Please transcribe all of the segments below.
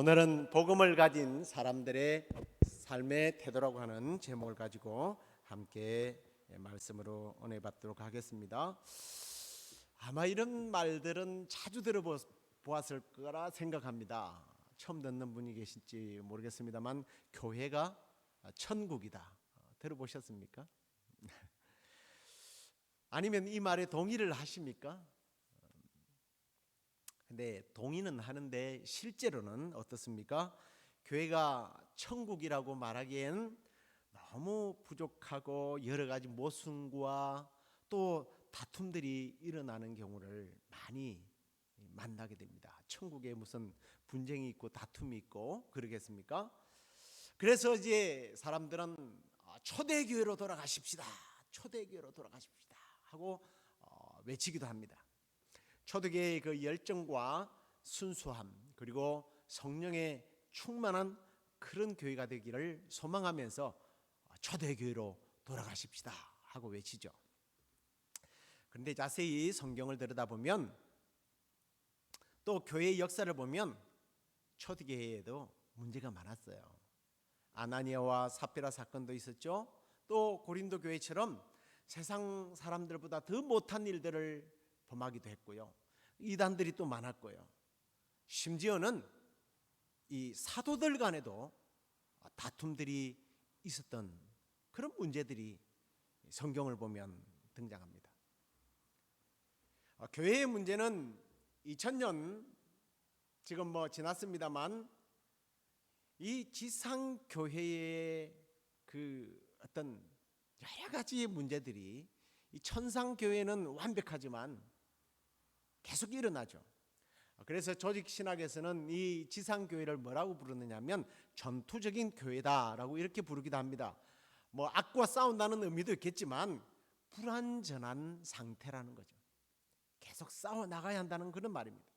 오늘은 복음을 가진 사람들의 삶의 태도라고 하는 제목을 가지고 함께 말씀으로 은혜 받도록 하겠습니다. 아마 이런 말들은 자주 들어보았을 거라 생각합니다. 처음 듣는 분이 계실지 모르겠습니다만 교회가 천국이다. 들어보셨습니까? 아니면 이 말에 동의를 하십니까? 근데 동의는 하는데 실제로는 어떻습니까? 교회가 천국이라고 말하기엔 너무 부족하고 여러 가지 모순과 또 다툼들이 일어나는 경우를 많이 만나게 됩니다. 천국에 무슨 분쟁이 있고 다툼이 있고 그러겠습니까? 그래서 이제 사람들은 초대교회로 돌아가십시다. 초대교회로 돌아가십시다 하고 외치기도 합니다. 초대교회의 그 열정과 순수함 그리고 성령의 충만한 그런 교회가 되기를 소망하면서 초대교회로 돌아가십시다 하고 외치죠. 그런데 자세히 성경을 들여다보면 또 교회의 역사를 보면 초대교회에도 문제가 많았어요. 아나니아와 삽비라 사건도 있었죠. 또 고린도 교회처럼 세상 사람들보다 더 못한 일들을 범하기도 했고요. 이단들이 또 많았고요. 심지어는 이 사도들 간에도 다툼들이 있었던 그런 문제들이 성경을 보면 등장합니다. 교회의 문제는 2000년 지금 지났습니다만 이 지상교회의 그 어떤 여러 가지 문제들이 이 천상교회는 완벽하지만 계속 일어나죠. 그래서 조직신학에서는 이 지상교회를 뭐라고 부르느냐면 전투적인 교회다라고 이렇게 부르기도 합니다. 악과 싸운다는 의미도 있겠지만 불완전한 상태라는 거죠. 계속 싸워 나가야 한다는 그런 말입니다.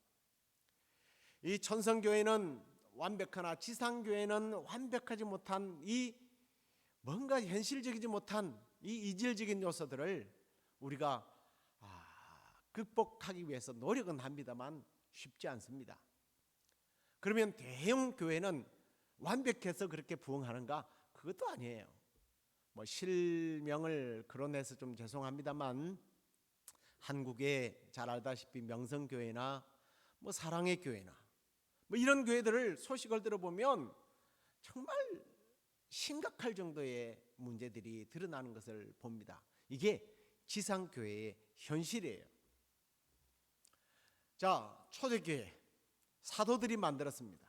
이 천성교회는 완벽하나 지상교회는 완벽하지 못한 이 뭔가 현실적이지 못한 이 이질적인 요소들을 우리가 극복하기 위해서 노력은 합니다만 쉽지 않습니다. 그러면 대형 교회는 완벽해서 그렇게 부흥하는가? 그것도 아니에요. 실명을 거론해서 좀 죄송합니다만 한국에 잘 알다시피 명성교회나 사랑의 교회나 이런 교회들을 소식을 들어보면 정말 심각할 정도의 문제들이 드러나는 것을 봅니다. 이게 지상교회의 현실이에요. 자, 초대교회 사도들이 만들었습니다.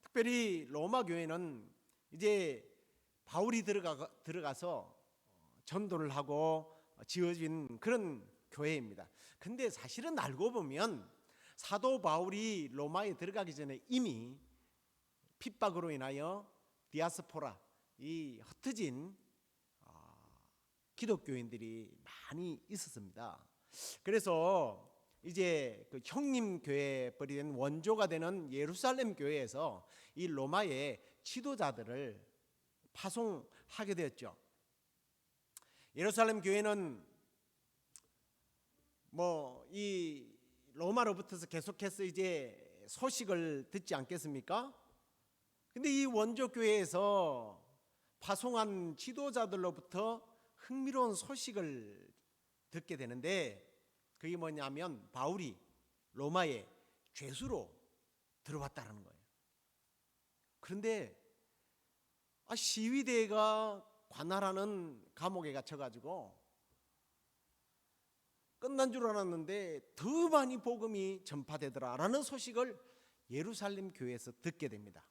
특별히 로마 교회는 이제 바울이 들어가서 전도를 하고 지어진 그런 교회입니다. 근데 사실은 알고 보면 사도 바울이 로마에 들어가기 전에 이미 핍박으로 인하여 디아스포라 이 흩어진 기독교인들이 많이 있었습니다. 그래서 이제 그 형님 교회에 버린 원조가 되는 예루살렘 교회에서 이 로마의 지도자들을 파송하게 되었죠. 예루살렘 교회는 이 로마로부터서 계속해서 이제 소식을 듣지 않겠습니까? 근데 이 원조 교회에서 파송한 지도자들로부터 흥미로운 소식을 듣게 되는데 그게 뭐냐면 바울이 로마에 죄수로 들어왔다는 거예요. 그런데 시위대가 관할하는 감옥에 갇혀가지고 끝난 줄 알았는데 더 많이 복음이 전파되더라라는 소식을 예루살렘 교회에서 듣게 됩니다.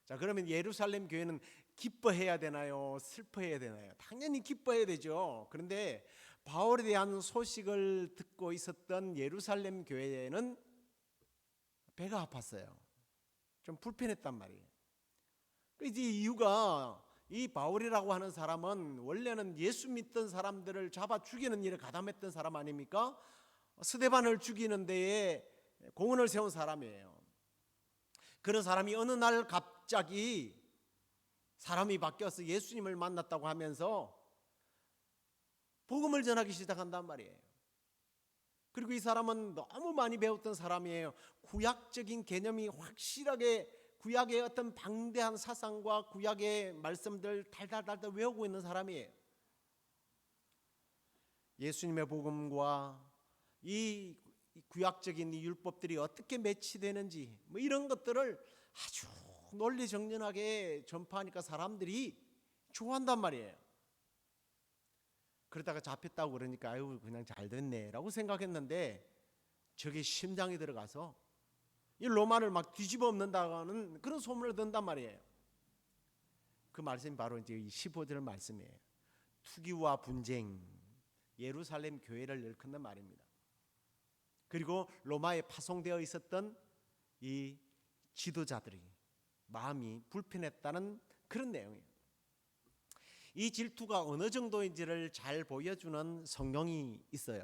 자, 그러면 예루살렘 교회는 기뻐해야 되나요? 슬퍼해야 되나요? 당연히 기뻐해야 되죠. 그런데 바울에 대한 소식을 듣고 있었던 예루살렘 교회는 배가 아팠어요. 좀 불편했단 말이에요. 이제 이유가 이 바울이라고 하는 사람은 원래는 예수 믿던 사람들을 잡아 죽이는 일에 가담했던 사람 아닙니까? 스데반을 죽이는 데에 공헌을 세운 사람이에요. 그런 사람이 어느 날 갑자기 사람이 바뀌어서 예수님을 만났다고 하면서 복음을 전하기 시작한단 말이에요. 그리고 이 사람은 너무 많이 배웠던 사람이에요. 구약적인 개념이 확실하게 구약의 어떤 방대한 사상과 구약의 말씀들 달달달달 외우고 있는 사람이에요. 예수님의 복음과 이 구약적인 이 율법들이 어떻게 매치되는지 뭐 이런 것들을 아주 논리정연하게 전파하니까 사람들이 좋아한단 말이에요. 그러다가 잡혔다고 그러니까 아유 그냥 잘 됐네라고 생각했는데 저게 심장에 들어가서 이 로마를 막 뒤집어 엎는다는 그런 소문을 듣는단 말이에요. 그 말씀이 바로 이제 이 15절 말씀이에요. 투기와 분쟁, 예루살렘 교회를 일컫는 말입니다. 그리고 로마에 파송되어 있었던 이 지도자들이 마음이 불편했다는 그런 내용이에요. 이 질투가 어느 정도인지를 잘 보여주는 성경이 있어요.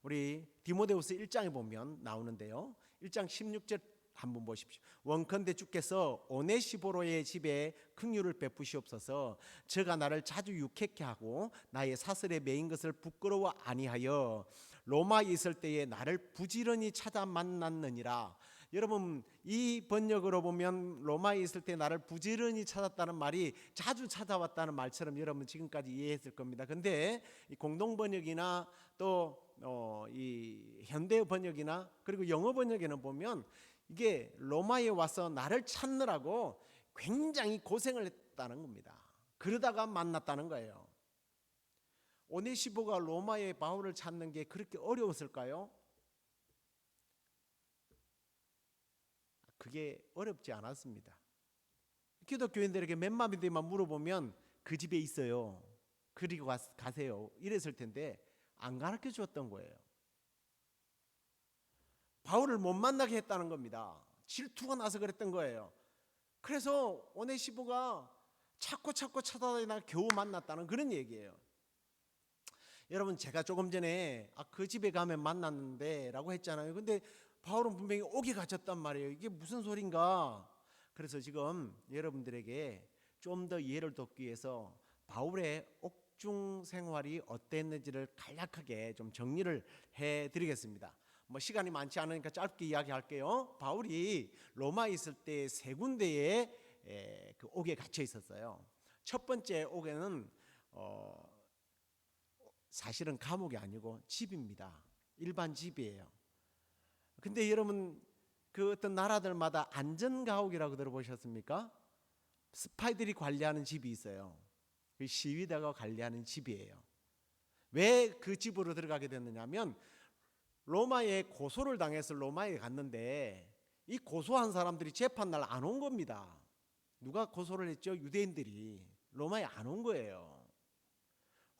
우리 디모데후서 1장에 보면 나오는데요. 1장 16절 한번 보십시오. 원컨대 주께서 오네시보로의 집에 긍휼을 베푸시옵소서. 저가 나를 자주 유쾌케 하고 나의 사슬에 매인 것을 부끄러워 아니하여 로마에 있을 때에 나를 부지런히 찾아 만났느니라. 여러분 이 번역으로 보면 로마에 있을 때 나를 부지런히 찾았다는 말이 자주 찾아왔다는 말처럼 여러분 지금까지 이해했을 겁니다. 근데 이 공동 번역이나 또 이 현대 번역이나 그리고 영어 번역에는 보면 이게 로마에 와서 나를 찾느라고 굉장히 고생을 했다는 겁니다. 그러다가 만났다는 거예요. 오네시보가 로마의 바울을 찾는 게 그렇게 어려웠을까요? 그게 어렵지 않았습니다. 기독교인들에게 맨마디만 물어보면 그 집에 있어요. 그리고 가세요. 이랬을 텐데 안 가르쳐 줬던 거예요. 바울을 못 만나게 했다는 겁니다. 질투가 나서 그랬던 거예요. 그래서 오네시보가 찾고 찾아다니다가 겨우 만났다는 그런 얘기예요. 여러분 제가 조금 전에 그 집에 가면 만났는데 라고 했잖아요. 근데 바울은 분명히 옥에 갇혔단 말이에요. 이게 무슨 소린가? 그래서 지금 여러분들에게 좀 더 이해를 돕기 위해서 바울의 옥중 생활이 어땠는지를 간략하게 좀 정리를 해드리겠습니다. 뭐 시간이 많지 않으니까 짧게 이야기할게요. 바울이 로마에 있을 때 세 군데의 그 옥에 갇혀 있었어요. 첫 번째 옥에는 사실은 감옥이 아니고 집입니다. 일반 집이에요. 근데 여러분 그 어떤 나라들마다 안전가옥이라고 들어보셨습니까? 스파이들이 관리하는 집이 있어요. 그 시위대가 관리하는 집이에요. 왜 그 집으로 들어가게 됐느냐면 로마에 고소를 당해서 로마에 갔는데 이 고소한 사람들이 재판날 안 온 겁니다. 누가 고소를 했죠? 유대인들이 로마에 안 온 거예요.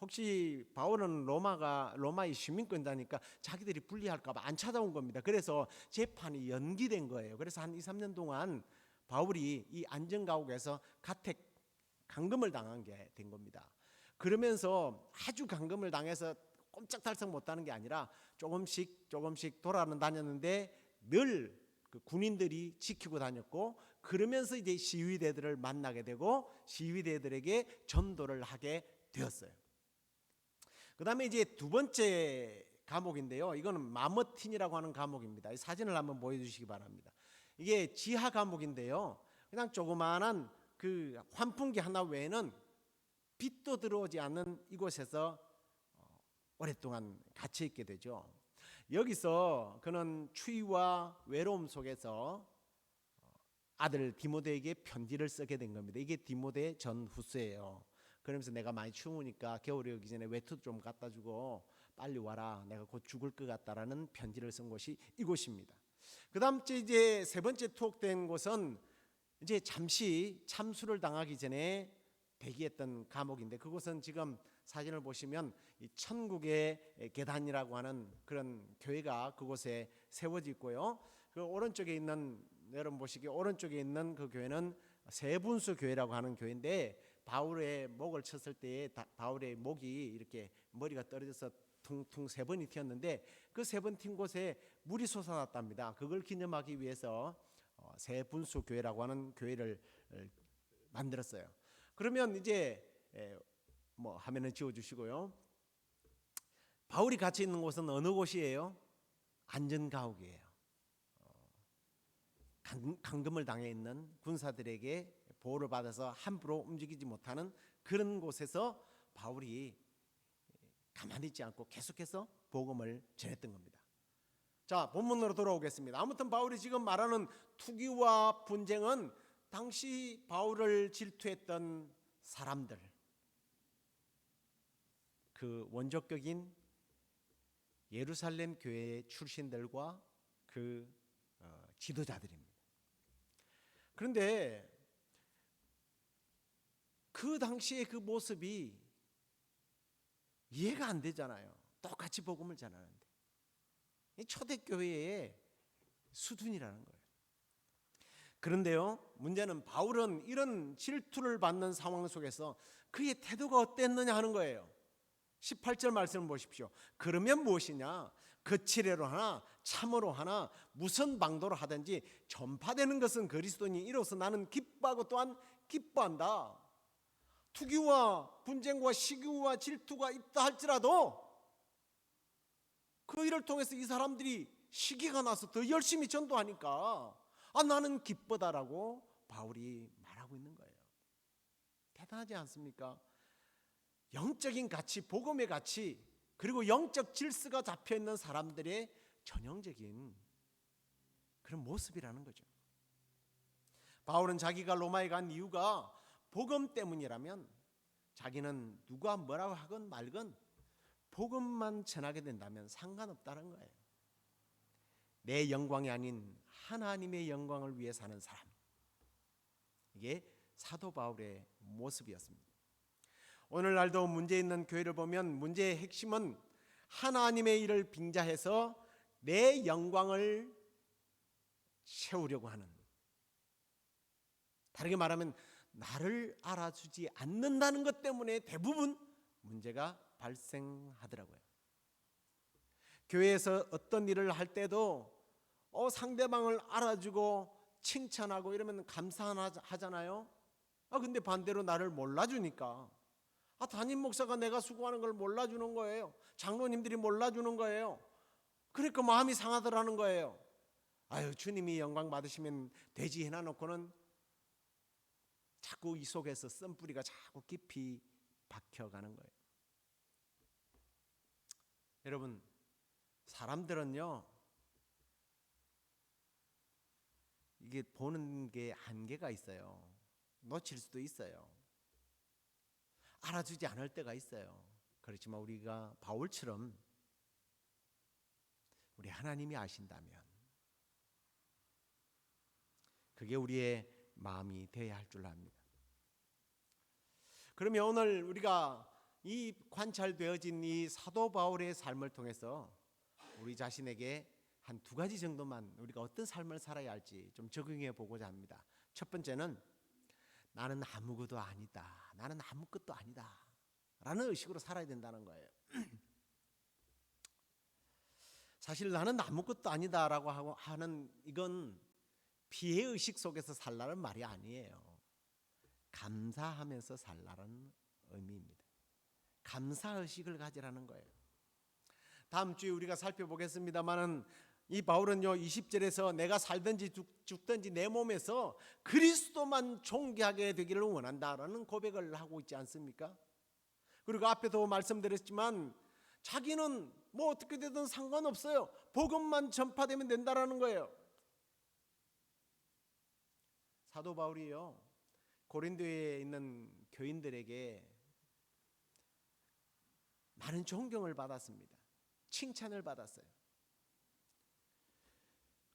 혹시 바울은 로마의 시민권자니까 자기들이 불리할까 봐 안 찾아온 겁니다. 그래서 재판이 연기된 거예요. 그래서 한 2, 3년 동안 바울이 이 안전가옥에서 가택 감금을 당한 게 된 겁니다. 그러면서 아주 감금을 당해서 꼼짝달싹 못하는 게 아니라 조금씩 돌아다녔는데 늘 그 군인들이 지키고 다녔고 그러면서 이제 시위대들을 만나게 되고 시위대들에게 전도를 하게 되었어요. 그 다음에 이제 두 번째 감옥인데요. 이거는 마머틴이라고 하는 감옥입니다. 이 사진을 한번 보여주시기 바랍니다. 이게 지하 감옥인데요. 그냥 조그마한 그 환풍기 하나 외에는 빛도 들어오지 않는 이곳에서 오랫동안 갇혀 있게 되죠. 여기서 그는 추위와 외로움 속에서 아들 디모데에게 편지를 쓰게 된 겁니다. 이게 디모데 전후서예요. 그러면서 내가 많이 추우니까 겨울이 오기 전에 외투 좀 갖다 주고 빨리 와라. 내가 곧 죽을 것 같다라는 편지를 쓴 곳이 이곳입니다. 그다음 이제 세 번째 투옥된 곳은 이제 잠시 참수를 당하기 전에 대기했던 감옥인데 그곳은 지금 사진을 보시면 이 천국의 계단이라고 하는 그런 교회가 그곳에 세워져 있고요. 그 오른쪽에 있는 여러분 보시기에 오른쪽에 있는 그 교회는 세분수 교회라고 하는 교회인데 바울의 목을 쳤을 때 바울의 목이 이렇게 머리가 떨어져서 퉁퉁 세 번이 튀었는데 그 세 번 튄 곳에 물이 솟아났답니다. 그걸 기념하기 위해서 세분수 교회라고 하는 교회를 만들었어요. 그러면 이제 뭐 화면을 지워주시고요. 바울이 갇혀 있는 곳은 어느 곳이에요? 안전가옥이에요. 감금을 당해 있는 군사들에게 보호를 받아서 함부로 움직이지 못하는 그런 곳에서 바울이 가만히 있지 않고 계속해서 복음을 전했던 겁니다. 자, 본문으로 돌아오겠습니다. 아무튼 바울이 지금 말하는 투기와 분쟁은 당시 바울을 질투했던 사람들, 그 원조격인 예루살렘 교회의 출신들과 그 지도자들입니다. 그런데 그 당시의 그 모습이 이해가 안 되잖아요. 똑같이 복음을 전하는데. 이 초대교회의 수준이라는 거예요. 그런데요, 문제는 바울은 이런 질투를 받는 상황 속에서 그의 태도가 어땠느냐 하는 거예요. 18절 말씀을 보십시오. 그러면 무엇이냐? 거칠애로 하나 참으로 하나 무슨 방도로 하든지 전파되는 것은 그리스도니 이로써 나는 기뻐하고 또한 기뻐한다. 투기와 분쟁과 시기와 질투가 있다 할지라도 그 일을 통해서 이 사람들이 시기가 나서 더 열심히 전도하니까 나는 기쁘다라고 바울이 말하고 있는 거예요. 대단하지 않습니까? 영적인 가치, 복음의 가치, 그리고 영적 질서가 잡혀있는 사람들의 전형적인 그런 모습이라는 거죠. 바울은 자기가 로마에 간 이유가 복음 때문이라면 자기는 누가 뭐라고 하건 말건 복음만 전하게 된다면 상관없다는 거예요. 내 영광이 아닌 하나님의 영광을 위해 사는 사람, 이게 사도 바울의 모습이었습니다. 오늘날도 문제 있는 교회를 보면 문제의 핵심은 하나님의 일을 빙자해서 내 영광을 세우려고 하는, 다르게 말하면 나를 알아주지 않는다는 것 때문에 대부분 문제가 발생하더라고요. 교회에서 어떤 일을 할 때도 상대방을 알아주고 칭찬하고 이러면 감사하잖아요. 근데 반대로 나를 몰라주니까 담임 목사가 내가 수고하는 걸 몰라주는 거예요. 장로님들이 몰라주는 거예요. 그러니까 마음이 상하더라는 거예요. 주님이 영광 받으시면 되지 해놔놓고는 자꾸 이 속에서 썬뿌리가 자꾸 깊이 박혀가는 거예요. 여러분, 사람들은요, 이게 보는 게 한계가 있어요. 놓칠 수도 있어요. 알아주지 않을 때가 있어요. 그렇지만 우리가 바울처럼 우리 하나님이 아신다면 그게 우리의 마음이 되어야 할 줄 압니다. 그러면 오늘 우리가 이 관찰되어진 이 사도 바울의 삶을 통해서 우리 자신에게 한 두 가지 정도만 우리가 어떤 삶을 살아야 할지 좀 적용해 보고자 합니다. 첫 번째는 나는 아무것도 아니다, 나는 아무것도 아니다 라는 의식으로 살아야 된다는 거예요. 사실 나는 아무것도 아니다 라고 하는 이건 피해의식 속에서 살라는 말이 아니에요. 감사하면서 살라는 의미입니다. 감사의식을 가지라는 거예요. 다음 주에 우리가 살펴보겠습니다만은 이 바울은요 20절에서 내가 살든지 죽든지 내 몸에서 그리스도만 존귀하게 되기를 원한다라는 고백을 하고 있지 않습니까? 그리고 앞에도 말씀드렸지만 자기는 뭐 어떻게 되든 상관없어요. 복음만 전파되면 된다라는 거예요. 사도 바울이요 고린도에 있는 교인들에게 많은 존경을 받았습니다. 칭찬을 받았어요.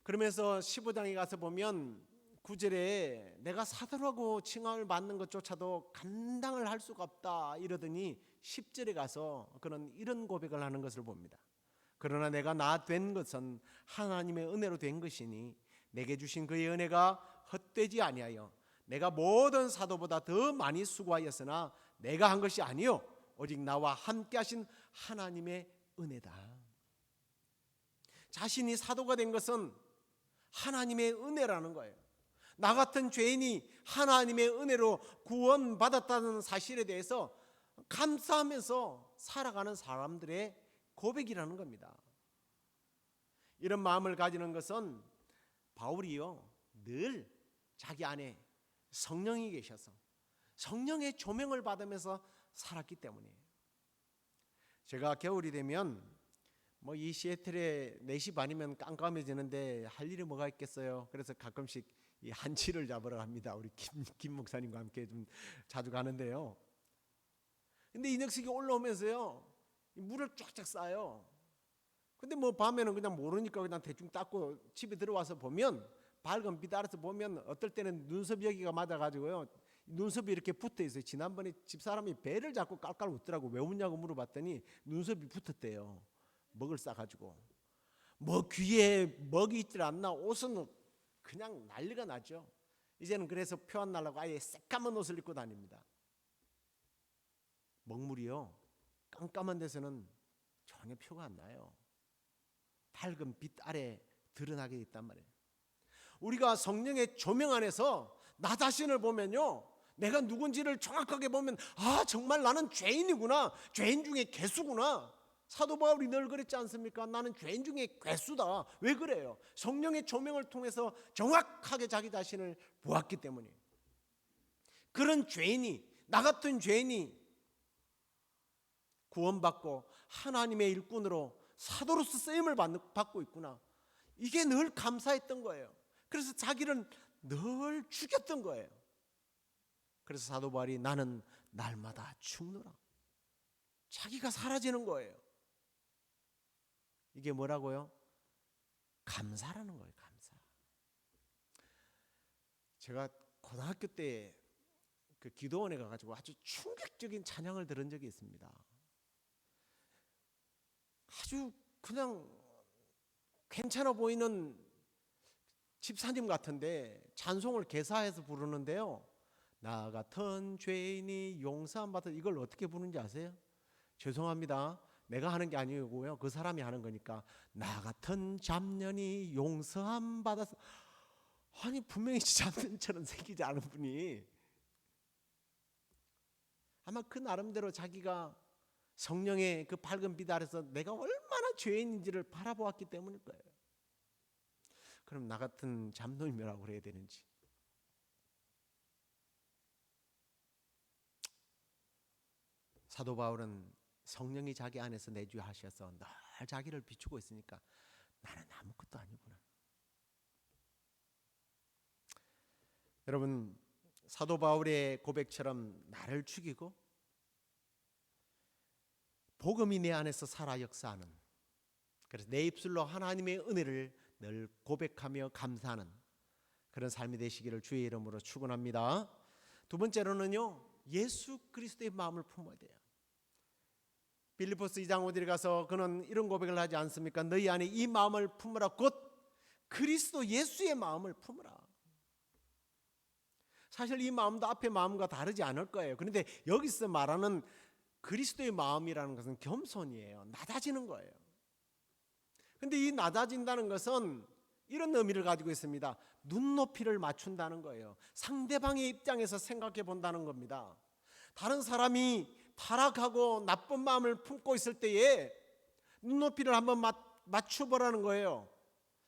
그러면서 15장에 가서 보면 9절에 내가 사도라고 칭함을 받는 것조차도 감당을 할 수가 없다 이러더니 10절에 가서 그는 이런 고백을 하는 것을 봅니다. 그러나 내가 나 된 것은 하나님의 은혜로 된 것이니 내게 주신 그의 은혜가 헛되지 아니하여 내가 모든 사도보다 더 많이 수고하였으나 내가 한 것이 아니요 오직 나와 함께 하신 하나님의 은혜다. 자신이 사도가 된 것은 하나님의 은혜라는 거예요. 나 같은 죄인이 하나님의 은혜로 구원받았다는 사실에 대해서 감사하면서 살아가는 사람들의 고백이라는 겁니다. 이런 마음을 가지는 것은 바울이요 늘 자기 안에 성령이 계셔서 성령의 조명을 받으면서 살았기 때문이에요. 제가 겨울이 되면 이 시애틀에 4시 반이면 깜깜해지는데 할 일이 뭐가 있겠어요. 그래서 가끔씩 이 한치를 잡으러 갑니다. 우리 김 목사님과 함께 좀 자주 가는데요. 근데 이 녀석이 올라오면서요 물을 쫙쫙 쌓아요. 근데 밤에는 그냥 모르니까 그냥 대충 닦고 집에 들어와서 보면 밝은 빛 아래서 보면 어떨 때는 눈썹 여기가 맞아가지고요 눈썹이 이렇게 붙어 있어요. 지난번에 집사람이 배를 잡고 깔깔 웃더라고. 왜 웃냐고 물어봤더니 눈썹이 붙었대요. 먹을 싸가지고. 귀에 먹이 있질 않나. 옷은 그냥 난리가 나죠. 이제는 그래서 표 안 날라고 아예 새까만 옷을 입고 다닙니다. 먹물이요 깜깜한 데서는 전혀 표가 안 나요. 밝은 빛 아래 드러나게 있단 말이에요. 우리가 성령의 조명 안에서 나 자신을 보면요 내가 누군지를 정확하게 보면 정말 나는 죄인이구나. 죄인 중에 괴수구나. 사도 바울이 늘 그랬지 않습니까? 나는 죄인 중에 괴수다. 왜 그래요? 성령의 조명을 통해서 정확하게 자기 자신을 보았기 때문이에요. 그런 죄인이 나 같은 죄인이 구원받고 하나님의 일꾼으로 사도로서 쓰임을 받고 있구나. 이게 늘 감사했던 거예요. 그래서 자기를 늘 죽였던 거예요. 그래서 사도 바울이 나는 날마다 죽노라. 자기가 사라지는 거예요. 이게 뭐라고요? 감사라는 거예요. 감사. 제가 고등학교 때 그 기도원에 가가지고 아주 충격적인 찬양을 들은 적이 있습니다. 아주 그냥 괜찮아 보이는 집사님 같은데 찬송을 개사해서 부르는데요. 나 같은 죄인이 용서함 받아. 이걸 어떻게 부르는지 아세요? 죄송합니다. 내가 하는 게 아니고요. 그 사람이 하는 거니까. 나 같은 잡년이 용서함 받아서. 아니 분명히 잡년처럼 생기지 않은 분이 아마 그 나름대로 자기가 성령의 그 밝은 빛 아래서 내가 얼마나 죄인인지를 바라보았기 때문일 거예요. 그럼 나 같은 잡놈이라고 그래야 되는지. 사도 바울은 성령이 자기 안에서 내주하셔서 늘 자기를 비추고 있으니까 나는 아무것도 아니구나. 여러분 사도 바울의 고백처럼 나를 죽이고 복음이 내 안에서 살아 역사하는, 그래서 내 입술로 하나님의 은혜를 늘 고백하며 감사하는 그런 삶이 되시기를 주의 이름으로 축원합니다. 두 번째로는요 예수 그리스도의 마음을 품어야 돼요. 빌립보스 2장 5절에 가서 그는 이런 고백을 하지 않습니까? 너희 안에 이 마음을 품으라. 곧 그리스도 예수의 마음을 품으라. 사실 이 마음도 앞의 마음과 다르지 않을 거예요. 그런데 여기서 말하는 그리스도의 마음이라는 것은 겸손이에요. 낮아지는 거예요. 그런데 이 낮아진다는 것은 이런 의미를 가지고 있습니다. 눈높이를 맞춘다는 거예요. 상대방의 입장에서 생각해 본다는 겁니다. 다른 사람이 타락하고 나쁜 마음을 품고 있을 때에 눈높이를 한번 맞춰보라는 거예요.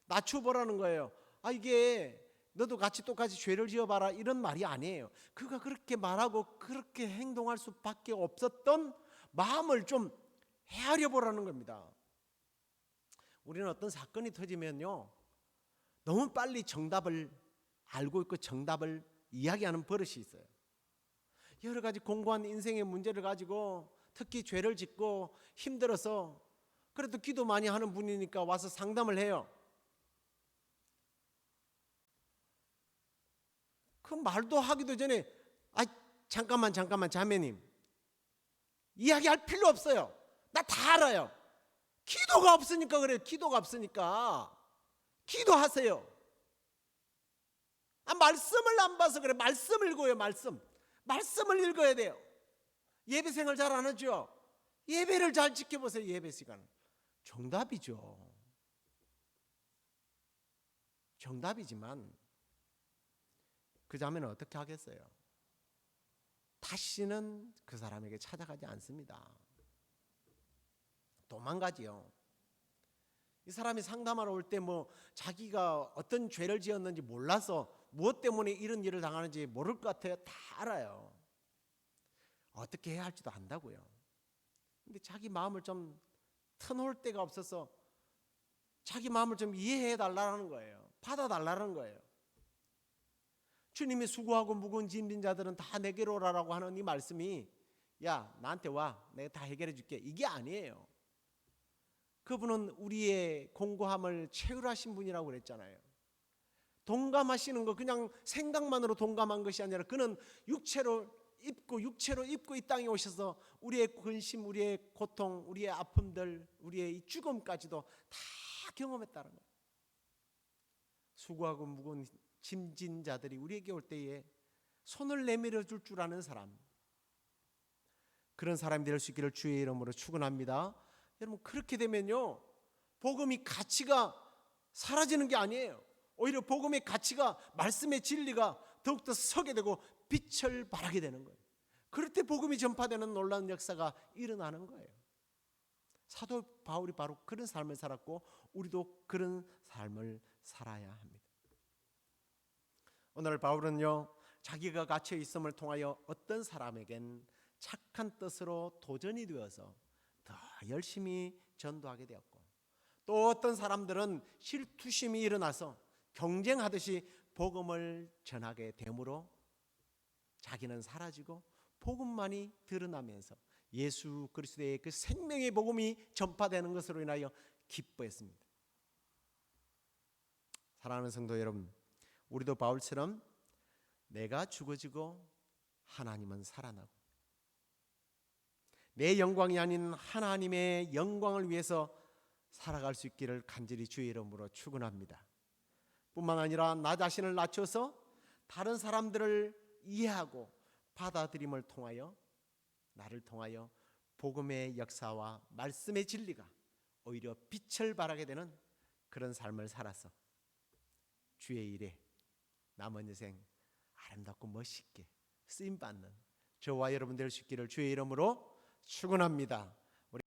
낮춰보라는 거예요. 이게 너도 같이 똑같이 죄를 지어봐라, 이런 말이 아니에요. 그가 그렇게 말하고 그렇게 행동할 수밖에 없었던 마음을 좀 헤아려 보라는 겁니다. 우리는 어떤 사건이 터지면요 너무 빨리 정답을 알고 있고 정답을 이야기하는 버릇이 있어요. 여러 가지 공고한 인생의 문제를 가지고 특히 죄를 짓고 힘들어서 그래도 기도 많이 하는 분이니까 와서 상담을 해요. 그 말도 하기도 전에 잠깐만 자매님 이야기할 필요 없어요. 나 다 알아요. 기도가 없으니까 그래요. 기도가 없으니까 기도하세요. 말씀을 안 봐서 그래. 말씀 읽어요. 말씀을 읽어야 돼요. 예배 생활 잘 안 하죠? 예배를 잘 지켜보세요. 예배 시간 정답이죠. 정답이지만 그 자매는 어떻게 하겠어요? 다시는 그 사람에게 찾아가지 않습니다. 도망가지요. 이 사람이 상담하러 올 때 뭐 자기가 어떤 죄를 지었는지 몰라서 무엇 때문에 이런 일을 당하는지 모를 것 같아요. 다 알아요. 어떻게 해야 할지도 안다고요. 근데 자기 마음을 좀 터놓을 데가 없어서 자기 마음을 좀 이해해 달라는 거예요. 받아 달라는 거예요. 주님이 수고하고 무거운 짐진 자들은 다 내게로 오라라고 하는 이 말씀이 야 나한테 와 내가 다 해결해 줄게 이게 아니에요. 그분은 우리의 공고함을 채울하신 분이라고 그랬잖아요. 동감하시는 거 그냥 생각만으로 동감한 것이 아니라 그는 육체로 입고 이 땅에 오셔서 우리의 근심, 우리의 고통, 우리의 아픔들, 우리의 이 죽음까지도 다 경험했다는 거예요. 수고하고 무거운 짐진 자들이 우리에게 올 때에 손을 내밀어 줄 줄 아는 사람, 그런 사람이 될 수 있기를 주의 이름으로 축원합니다. 여러분 그렇게 되면요 복음이 가치가 사라지는 게 아니에요. 오히려 복음의 가치가 말씀의 진리가 더욱더 서게 되고 빛을 발하게 되는 거예요. 그럴 때 복음이 전파되는 놀라운 역사가 일어나는 거예요. 사도 바울이 바로 그런 삶을 살았고 우리도 그런 삶을 살아야 합니다. 오늘 바울은요 자기가 갇혀 있음을 통하여 어떤 사람에겐 착한 뜻으로 도전이 되어서 더 열심히 전도하게 되었고 또 어떤 사람들은 실투심이 일어나서 경쟁하듯이 복음을 전하게 되므로 자기는 사라지고 복음만이 드러나면서 예수 그리스도의 그 생명의 복음이 전파되는 것으로 인하여 기뻐했습니다. 사랑하는 성도 여러분, 우리도 바울처럼 내가 죽어지고 하나님은 살아나고 내 영광이 아닌 하나님의 영광을 위해서 살아갈 수 있기를 간절히 주의 이름으로 축원합니다. 뿐만 아니라 나 자신을 낮춰서 다른 사람들을 이해하고 받아들임을 통하여 나를 통하여 복음의 역사와 말씀의 진리가 오히려 빛을 발하게 되는 그런 삶을 살아서 주의 일에 남은 인생 아름답고 멋있게 쓰임받는 저와 여러분 될 수 있기를 주의 이름으로 축원합니다.